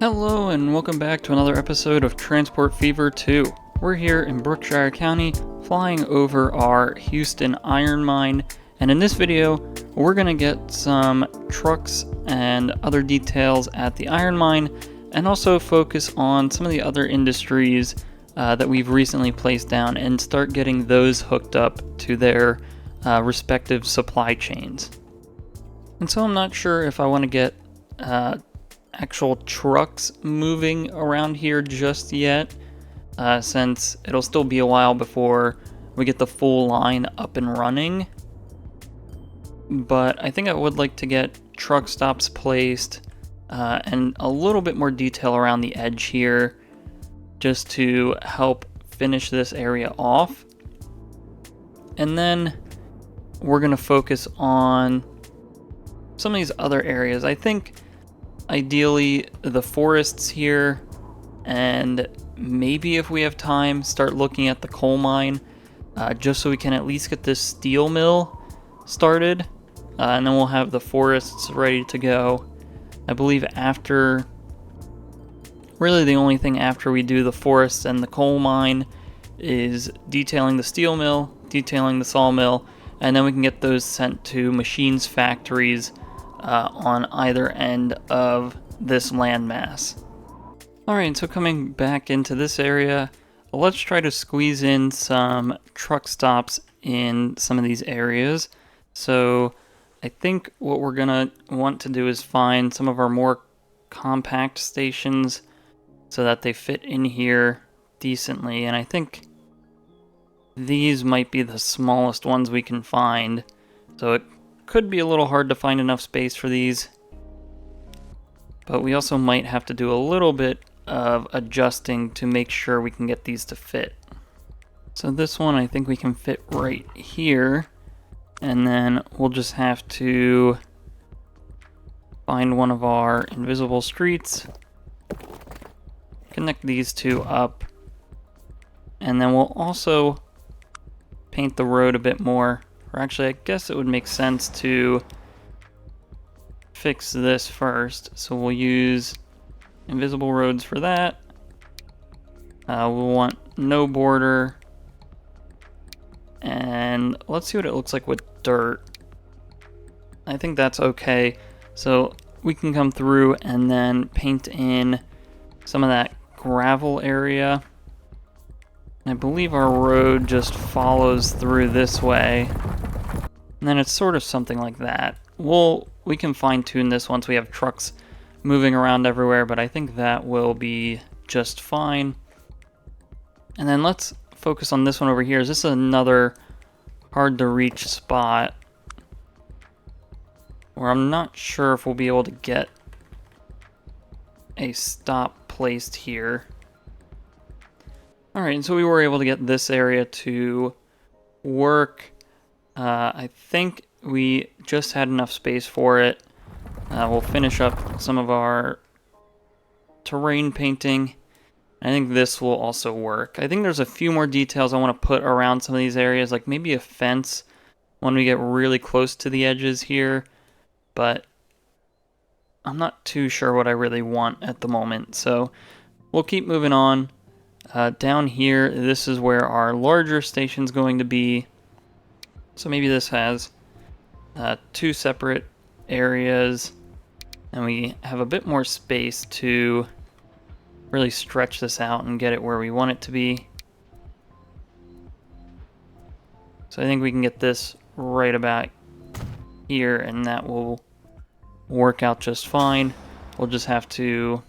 Hello and welcome back to another episode of Transport Fever 2. We're here in Brookshire County flying over our Houston iron mine, and in this video we're going to get some trucks and other details at the iron mine and also focus on some of the other industries that we've recently placed down and start getting those hooked up to their respective supply chains. And so I'm not sure if I want to get actual trucks moving around here just yet, since it'll still be a while before we get the full line up and running. But I think I would like to get truck stops placed and a little bit more detail around the edge here just to help finish this area off. And then we're going to focus on some of these other areas. I think ideally the forests here, and maybe if we have time start looking at the coal mine, just so we can at least get this steel mill started, and then we'll have the forests ready to go. I believe really the only thing after we do the forests and the coal mine is detailing the steel mill, detailing the sawmill, and then we can get those sent to machines factories on either end of this landmass. Alright, so coming back into this area, let's try to squeeze in some truck stops in some of these areas. So I think what we're gonna want to do is find some of our more compact stations so that they fit in here decently, and I think these might be the smallest ones we can find, so it could be a little hard to find enough space for these, but we also might have to do a little bit of adjusting to make sure we can get these to fit. So this one I think we can fit right here, and then we'll just have to find one of our invisible streets, connect these two up, and then we'll also paint the road a bit more. Or actually, I guess it would make sense to fix this first. So we'll use invisible roads for that. We'll want no border. And let's see what it looks like with dirt. I think that's okay. So we can come through and then paint in some of that gravel area. I believe our road just follows through this way. And then it's sort of something like that. We can fine tune this once we have trucks moving around everywhere, but I think that will be just fine. And then let's focus on this one over here. Is this another hard to reach spot where I'm not sure if we'll be able to get a stop placed here. Alright, so we were able to get this area to work. I think we just had enough space for it. We'll finish up some of our terrain painting. I think this will also work. I think there's a few more details I want to put around some of these areas, like maybe a fence when we get really close to the edges here, but I'm not too sure what I really want at the moment, so we'll keep moving on. Down here, this is where our larger station's going to be. So maybe this has two separate areas, and we have a bit more space to really stretch this out and get it where we want it to be. So I think we can get this right about here, and that will work out just fine. We'll just have to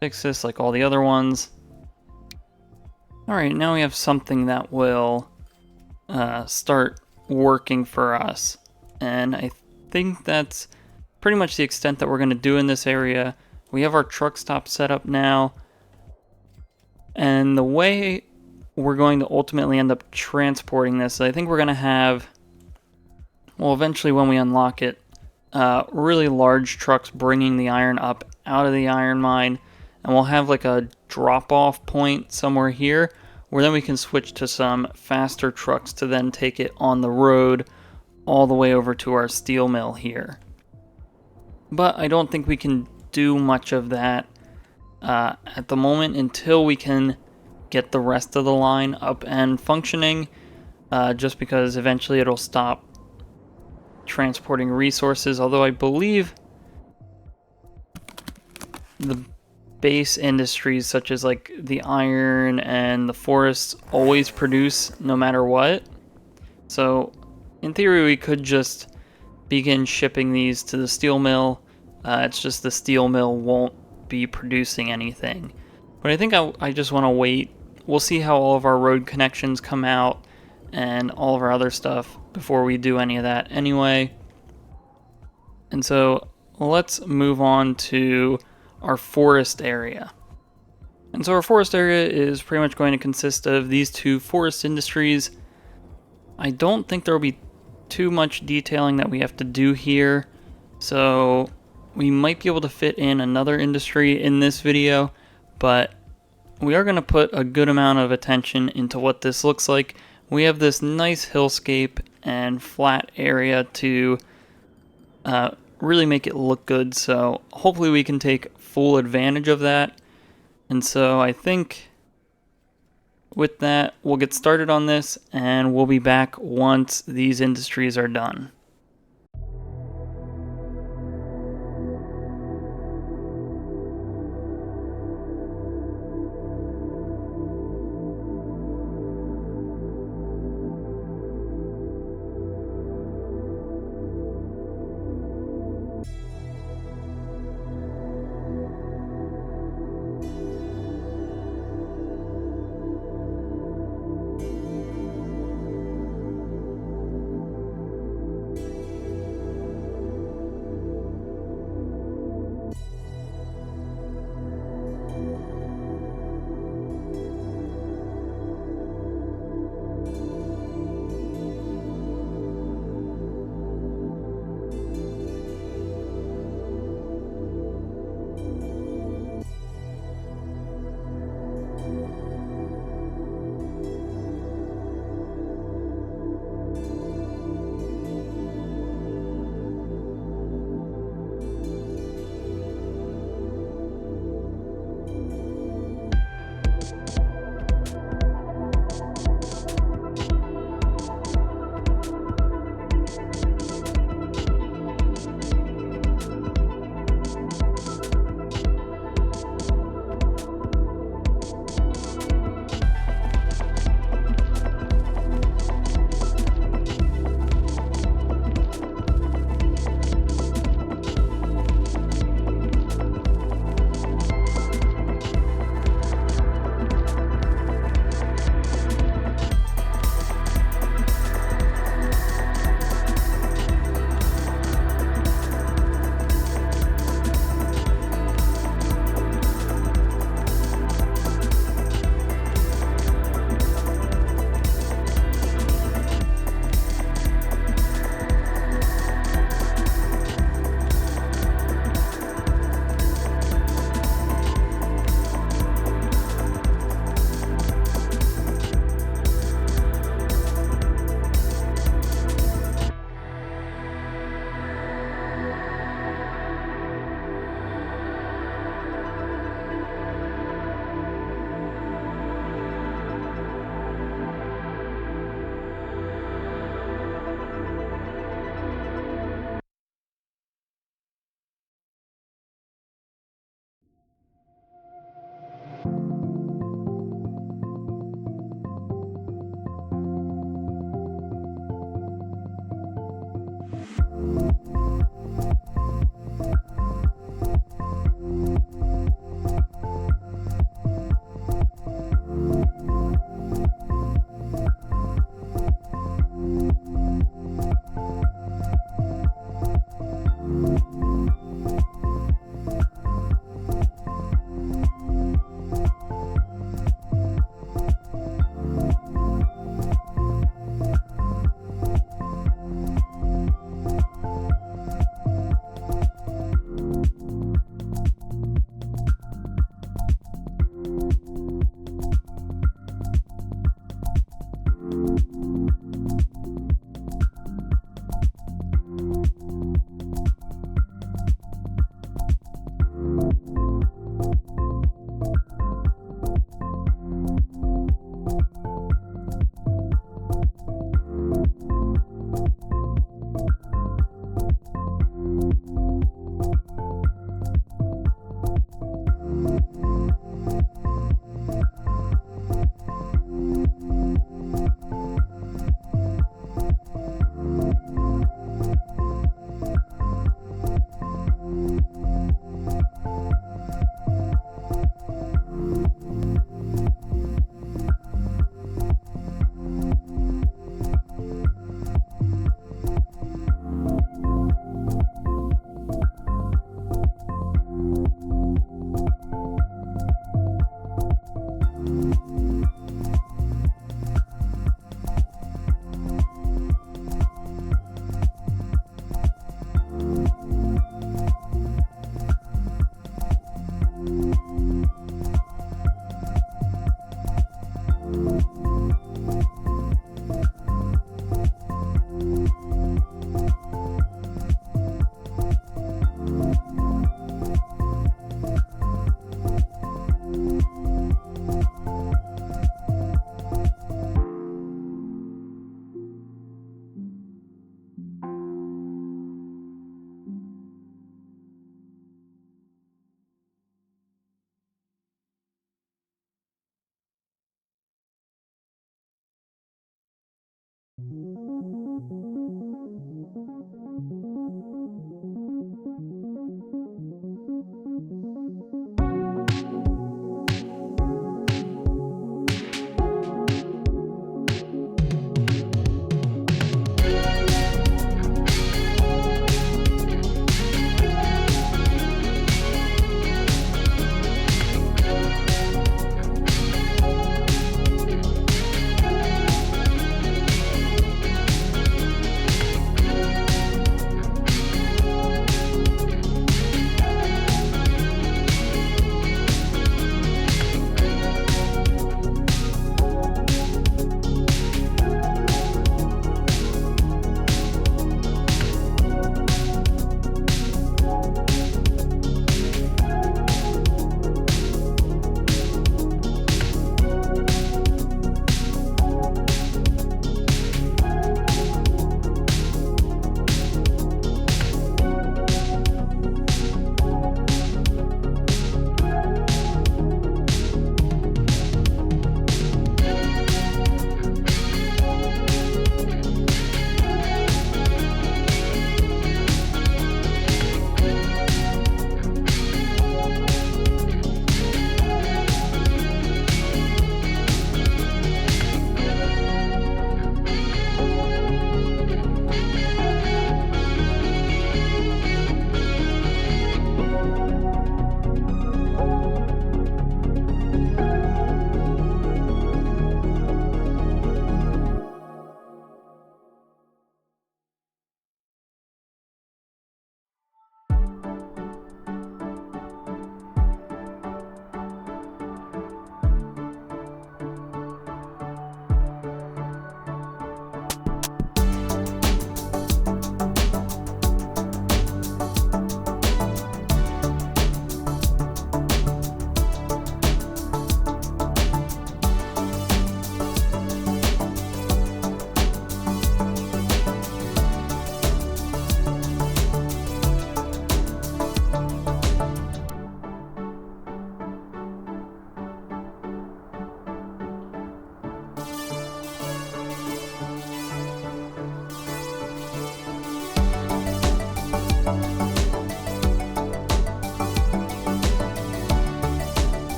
fix this like all the other ones. Alright, now we have something that will start working for us, and I think that's pretty much the extent that we're going to do in this area. We have our truck stop set up now, and the way we're going to ultimately end up transporting this, I think we're going to have, well, eventually when we unlock it, really large trucks bringing the iron up out of the iron mine, and we'll have like a drop-off point somewhere here where then we can switch to some faster trucks to then take it on the road all the way over to our steel mill here. But I don't think we can do much of that at the moment until we can get the rest of the line up and functioning, just because eventually it'll stop transporting resources, although I believe the base industries such as like the iron and the forests always produce no matter what. So in theory we could just begin shipping these to the steel mill. It's just the steel mill won't be producing anything. But I think I just want to wait. We'll see how all of our road connections come out and all of our other stuff before we do any of that anyway. And so let's move on to our forest area. And so our forest area is pretty much going to consist of these two forest industries. I don't think there will be too much detailing that we have to do here, so we might be able to fit in another industry in this video, but we are going to put a good amount of attention into what this looks like. We have this nice hillscape and flat area to really make it look good, so hopefully we can take full advantage of that. And so I think with that, we'll get started on this, and we'll be back once these industries are done.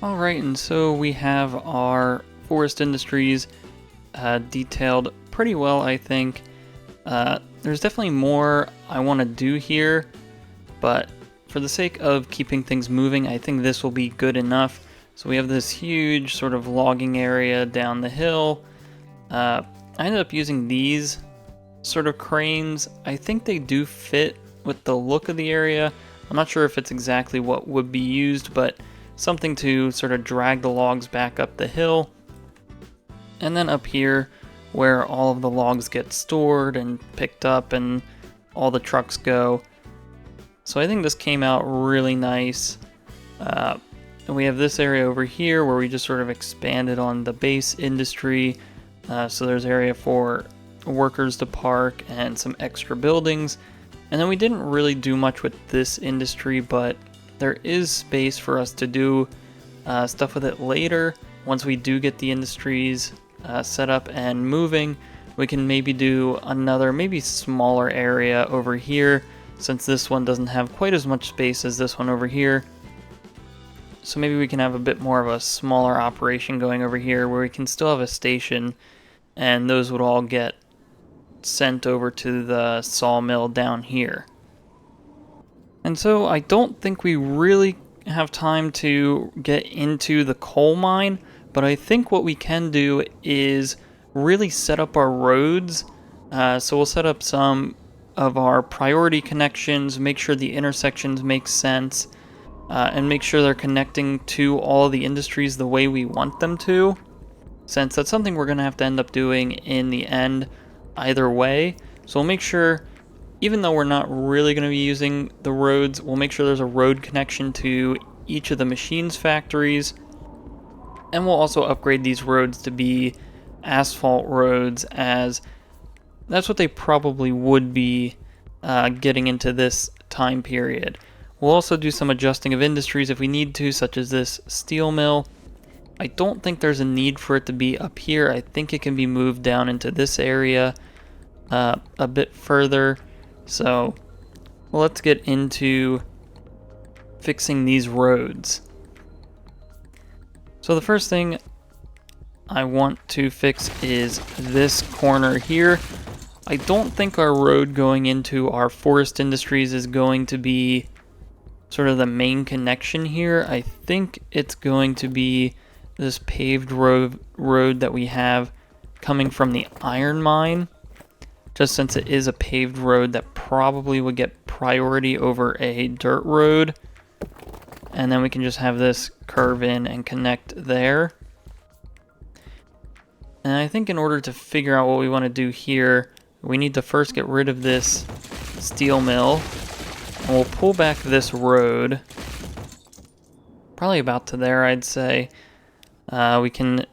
Alright, and so we have our forest industries detailed pretty well, I think. There's definitely more I want to do here, but for the sake of keeping things moving, I think this will be good enough. So we have this huge sort of logging area down the hill. I ended up using these sort of cranes. I think they do fit with the look of the area. I'm not sure if it's exactly what would be used, but something to sort of drag the logs back up the hill. And then up here, where all of the logs get stored and picked up and all the trucks go. So I think this came out really nice. And we have this area over here where we just sort of expanded on the base industry. So there's area for workers to park and some extra buildings. And then we didn't really do much with this industry, but there is space for us to do stuff with it later. Once we do get the industries set up and moving, we can maybe do another, maybe smaller area over here, since this one doesn't have quite as much space as this one over here. So maybe we can have a bit more of a smaller operation going over here where we can still have a station, and those would all get sent over to the sawmill down here. And so I don't think we really have time to get into the coal mine, but I think what we can do is really set up our roads. So we'll set up some of our priority connections, make sure the intersections make sense, and make sure they're connecting to all of the industries the way we want them to, since that's something we're going to have to end up doing in the end either way. So we'll make sure, even though we're not really going to be using the roads, we'll make sure there's a road connection to each of the machines' factories. And we'll also upgrade these roads to be asphalt roads, as that's what they probably would be getting into this time period. We'll also do some adjusting of industries if we need to, such as this steel mill. I don't think there's a need for it to be up here. I think it can be moved down into this area a bit further. So let's get into fixing these roads. So the first thing I want to fix is this corner here. I don't think our road going into our forest industries is going to be sort of the main connection here. I think it's going to be this paved road that we have coming from the iron mine, just since it is a paved road that probably would get priority over a dirt road. And then we can just have this curve in and connect there. And I think in order to figure out what we want to do here, we need to first get rid of this steel mill. And we'll pull back this road, probably about to there, I'd say. We can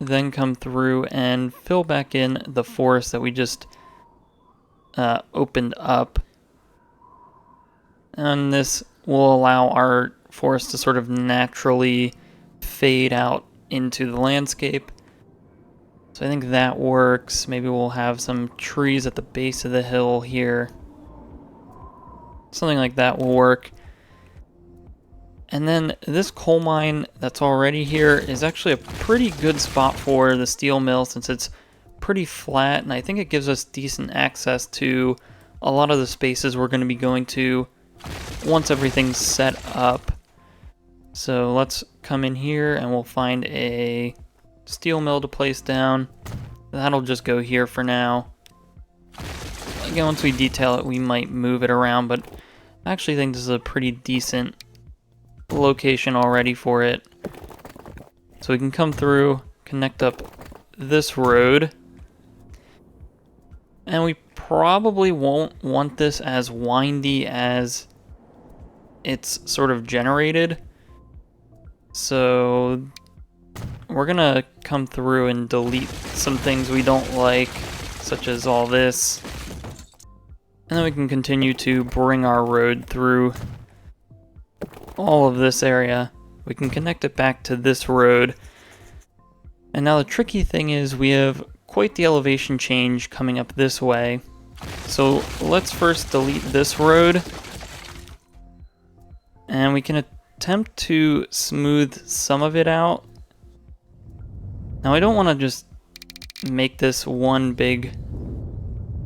then come through and fill back in the forest that we just opened up. And this will allow our forest to sort of naturally fade out into the landscape. So I think that works. Maybe we'll have some trees at the base of the hill here. Something like that will work. And then this coal mine that's already here is actually a pretty good spot for the steel mill, since it's pretty flat, and I think it gives us decent access to a lot of the spaces we're going to be going to once everything's set up. So let's come in here and we'll find a steel mill to place down. That'll just go here for now. Again, once we detail it, we might move it around, but I actually think this is a pretty decent location already for it. So we can come through, connect up this road, and we probably won't want this as windy as it's sort of generated. So we're gonna come through and delete some things we don't like, such as all this. And then we can continue to bring our road through all of this area. We can connect it back to this road. And now the tricky thing is we have quite the elevation change coming up this way. So let's first delete this road. And we can attempt to smooth some of it out. Now I don't want to just make this one big,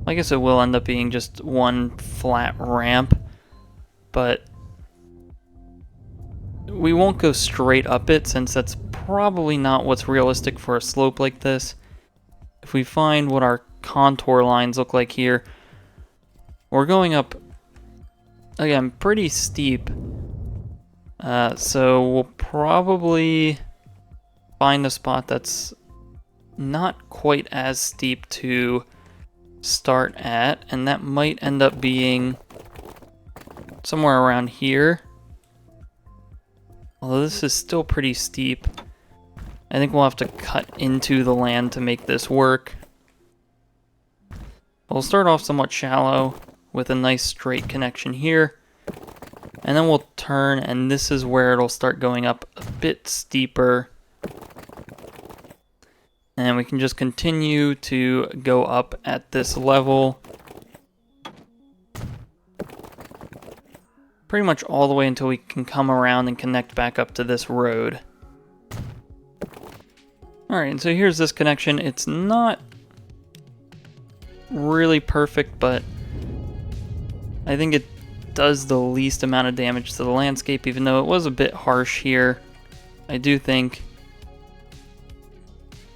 I guess it will end up being just one flat ramp, but we won't go straight up it since that's probably not what's realistic for a slope like this. If we find what our contour lines look like here, we're going up, again, pretty steep. So we'll probably find a spot that's not quite as steep to start at, and that might end up being somewhere around here. Although this is still pretty steep, I think we'll have to cut into the land to make this work. We'll start off somewhat shallow with a nice straight connection here, and then we'll turn, and this is where it'll start going up a bit steeper. And we can just continue to go up at this level pretty much all the way until we can come around and connect back up to this road. Alright, and so here's this connection. It's not really perfect, but I think it does the least amount of damage to the landscape, even though it was a bit harsh here. I do think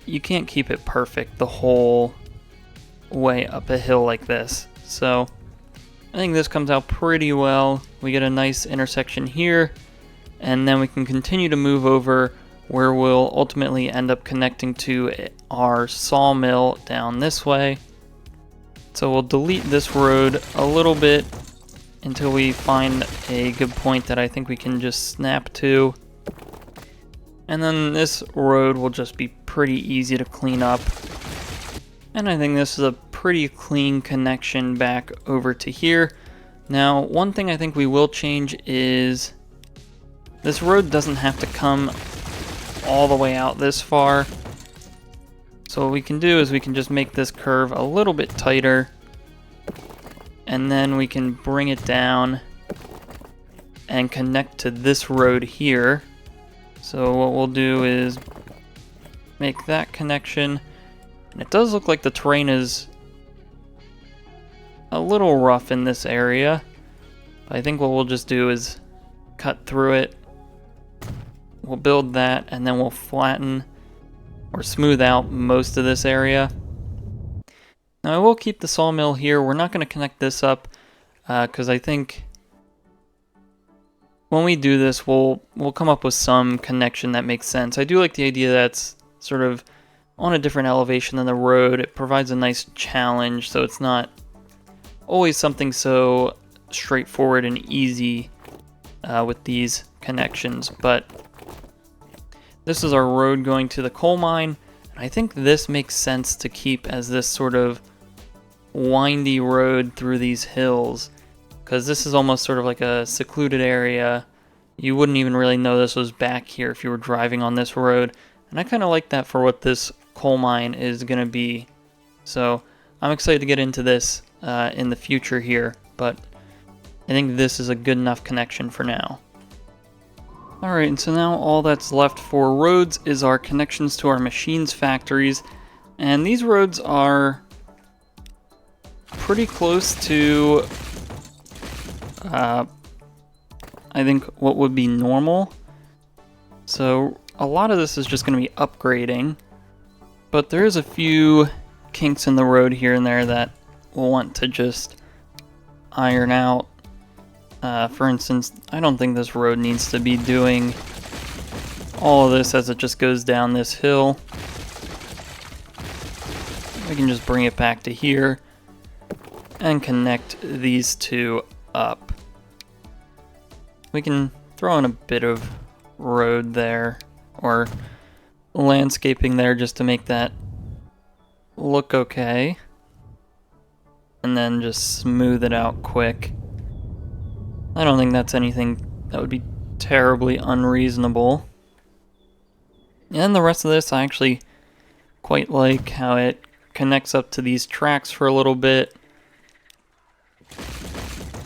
you can't keep it perfect the whole way up a hill like this. So I think this comes out pretty well. We get a nice intersection here, and then we can continue to move over where we'll ultimately end up connecting to our sawmill down this way. So we'll delete this road a little bit until we find a good point that I think we can just snap to. And then this road will just be pretty easy to clean up. And I think this is a pretty clean connection back over to here. Now, one thing I think we will change is this road doesn't have to come all the way out this far. So what we can do is we can just make this curve a little bit tighter, and then we can bring it down and connect to this road here. So what we'll do is make that connection. And it does look like the terrain is a little rough in this area. I think what we'll just do is cut through it. We'll build that, and then we'll flatten or smooth out most of this area. Now I will keep the sawmill here. We're not going to connect this up because I think when we do this, we'll come up with some connection that makes sense. I do like the idea that it's sort of on a different elevation than the road. It provides a nice challenge, so it's not always something so straightforward and easy with these connections. But this is our road going to the coal mine, and I think this makes sense to keep as this sort of windy road through these hills, because this is almost sort of like a secluded area. You wouldn't even really know this was back here if you were driving on this road, and I kind of like that for what this coal mine is going to be. So I'm excited to get into this in the future here, but I think this is a good enough connection for now. Alright, and so now all that's left for roads is our connections to our machines factories, and these roads are pretty close to I think what would be normal. So a lot of this is just going to be upgrading, but there is a few kinks in the road here and there that we'll want to just iron out. For instance, I don't think this road needs to be doing all of this as it just goes down this hill. We can just bring it back to here and connect these two up. We can throw in a bit of road there, or landscaping there, just to make that look okay. And then just smooth it out quick. I don't think that's anything that would be terribly unreasonable. And the rest of this, I actually quite like how it connects up to these tracks for a little bit.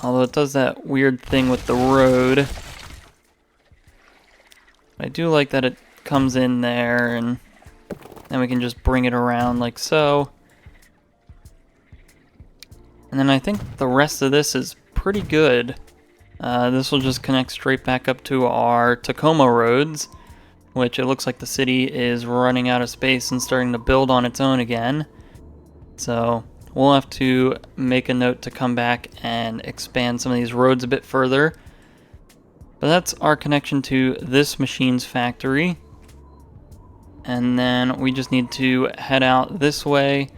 Although it does that weird thing with the road. I do like that it comes in there, and then we can just bring it around like so. And then I think the rest of this is pretty good. This will just connect straight back up to our Tacoma roads, which it looks like the city is running out of space and starting to build on its own again. So we'll have to make a note to come back and expand some of these roads a bit further. But that's our connection to this machine's factory. And then we just need to head out this way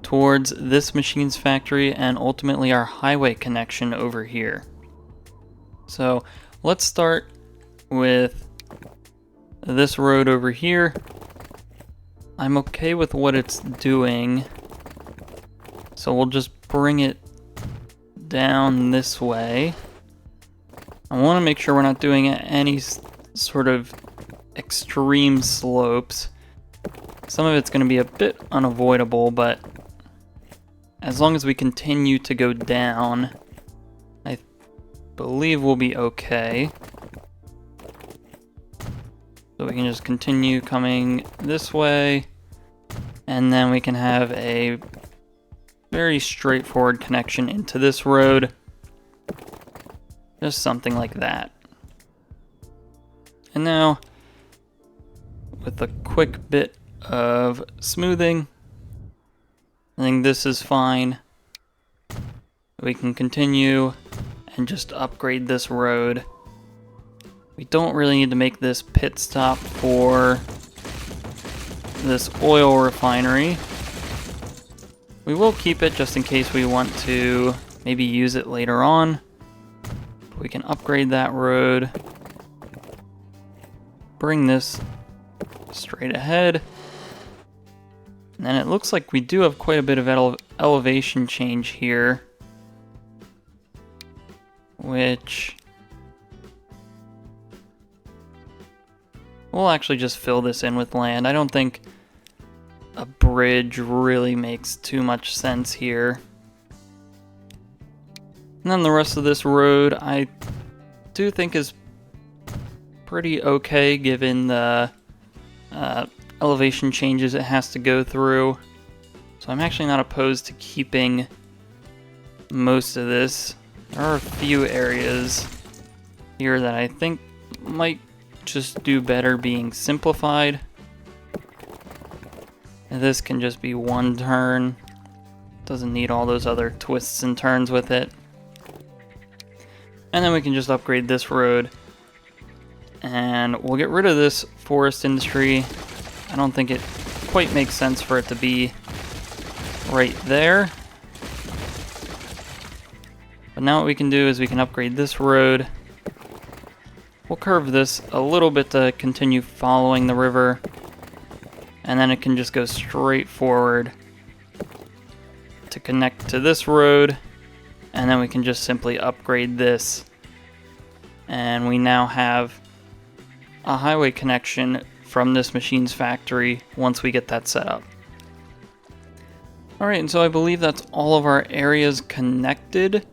towards this machine's factory and ultimately our highway connection over here. So let's start with this road over here. I'm okay with what it's doing, so we'll just bring it down this way. I want to make sure we're not doing any sort of extreme slopes. Some of it's going to be a bit unavoidable, but as long as we continue to go down, I believe we'll be okay. So we can just continue coming this way, and then we can have a very straightforward connection into this road. Just something like that. And now, with a quick bit of smoothing, I think this is fine. We can continue and just upgrade this road. We don't really need to make this pit stop for this oil refinery. We will keep it just in case we want to maybe use it later on. We can upgrade that road. Bring this straight ahead. And then it looks like we do have quite a bit of elevation change here, which we'll actually just fill this in with land. I don't think a bridge really makes too much sense here. And then the rest of this road I do think is pretty okay given the elevation changes it has to go through. So I'm actually not opposed to keeping most of this. There are a few areas here that I think might just do better being simplified. And this can just be one turn. Doesn't need all those other twists and turns with it. And then we can just upgrade this road. And we'll get rid of this forest industry. I don't think it quite makes sense for it to be right there. But now what we can do is we can upgrade this road. We'll curve this a little bit to continue following the river. And then it can just go straight forward to connect to this road. And then we can just simply upgrade this. And we now have a highway connection from this machine's factory once we get that set up. Alright, and so I believe that's all of our areas connected.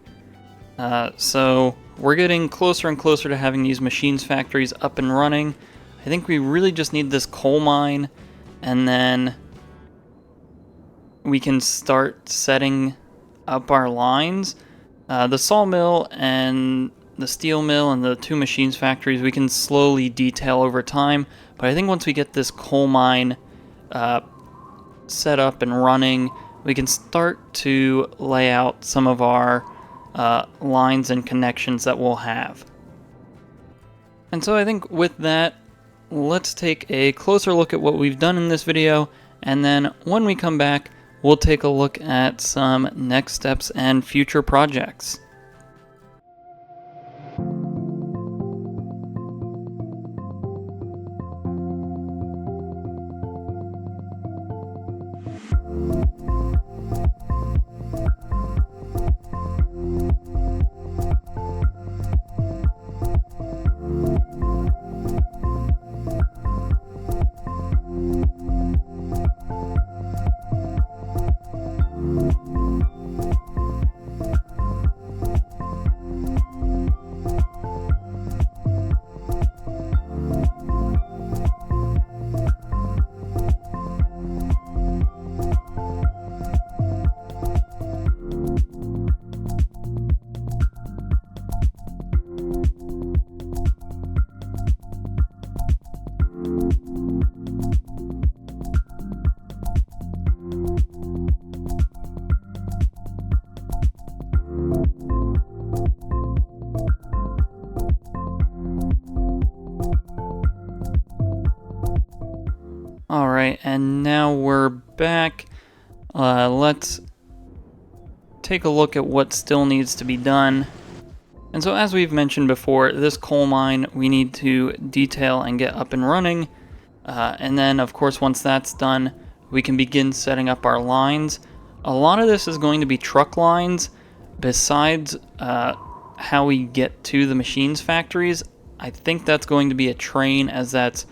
So we're getting closer and closer to having these machines factories up and running. I think we really just need this coal mine, and then we can start setting up our lines. The sawmill and the steel mill and the two machines factories we can slowly detail over time, but I think once we get this coal mine set up and running, we can start to lay out some of our lines and connections that we'll have. And so I think with that, let's take a closer look at what we've done in this video, and then when we come back, we'll take a look at some next steps and future projects. Alright, and now we're back. Let's take a look at what still needs to be done. And so as we've mentioned before, this coal mine we need to detail and get up and running. And then of course once that's done, we can begin setting up our lines. A lot of this is going to be truck lines. Besides how we get to the machines factories, I think that's going to be a train, as that's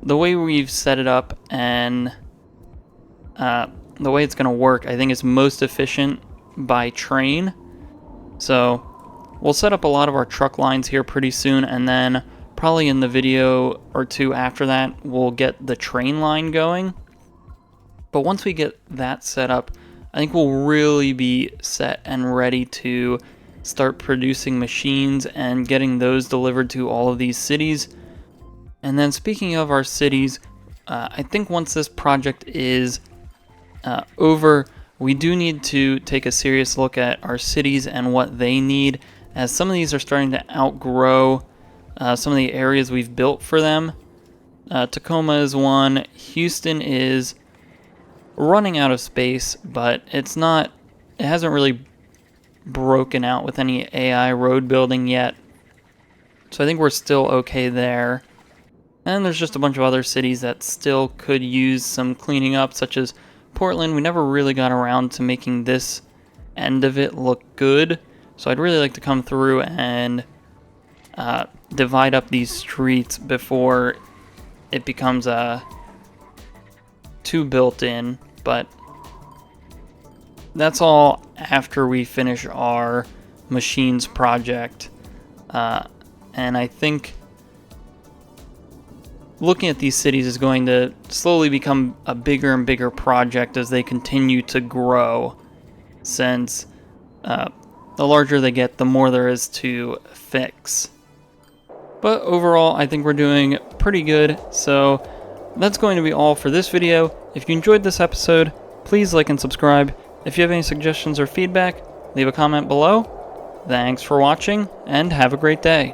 the way we've set it up, and the way it's going to work. I think it's most efficient by train. So we'll set up a lot of our truck lines here pretty soon, and then probably in the video or two after that, we'll get the train line going. But once we get that set up, I think we'll really be set and ready to start producing machines and getting those delivered to all of these cities. And then speaking of our cities, I think once this project is over, we do need to take a serious look at our cities and what they need, as some of these are starting to outgrow some of the areas we've built for them. Tacoma is one. Houston is running out of space, but it hasn't really broken out with any AI road building yet. So I think we're still okay there. And there's just a bunch of other cities that still could use some cleaning up, such as Portland. We never really got around to making this end of it look good. So I'd really like to come through and divide up these streets before it becomes too built in. But that's all after we finish our machines project. And I think looking at these cities is going to slowly become a bigger and bigger project as they continue to grow, since the larger they get, the more there is to fix. But overall, I think we're doing pretty good. So that's going to be all for this video. If you enjoyed this episode, please like and subscribe. If you have any suggestions or feedback, leave a comment below. Thanks for watching, and have a great day.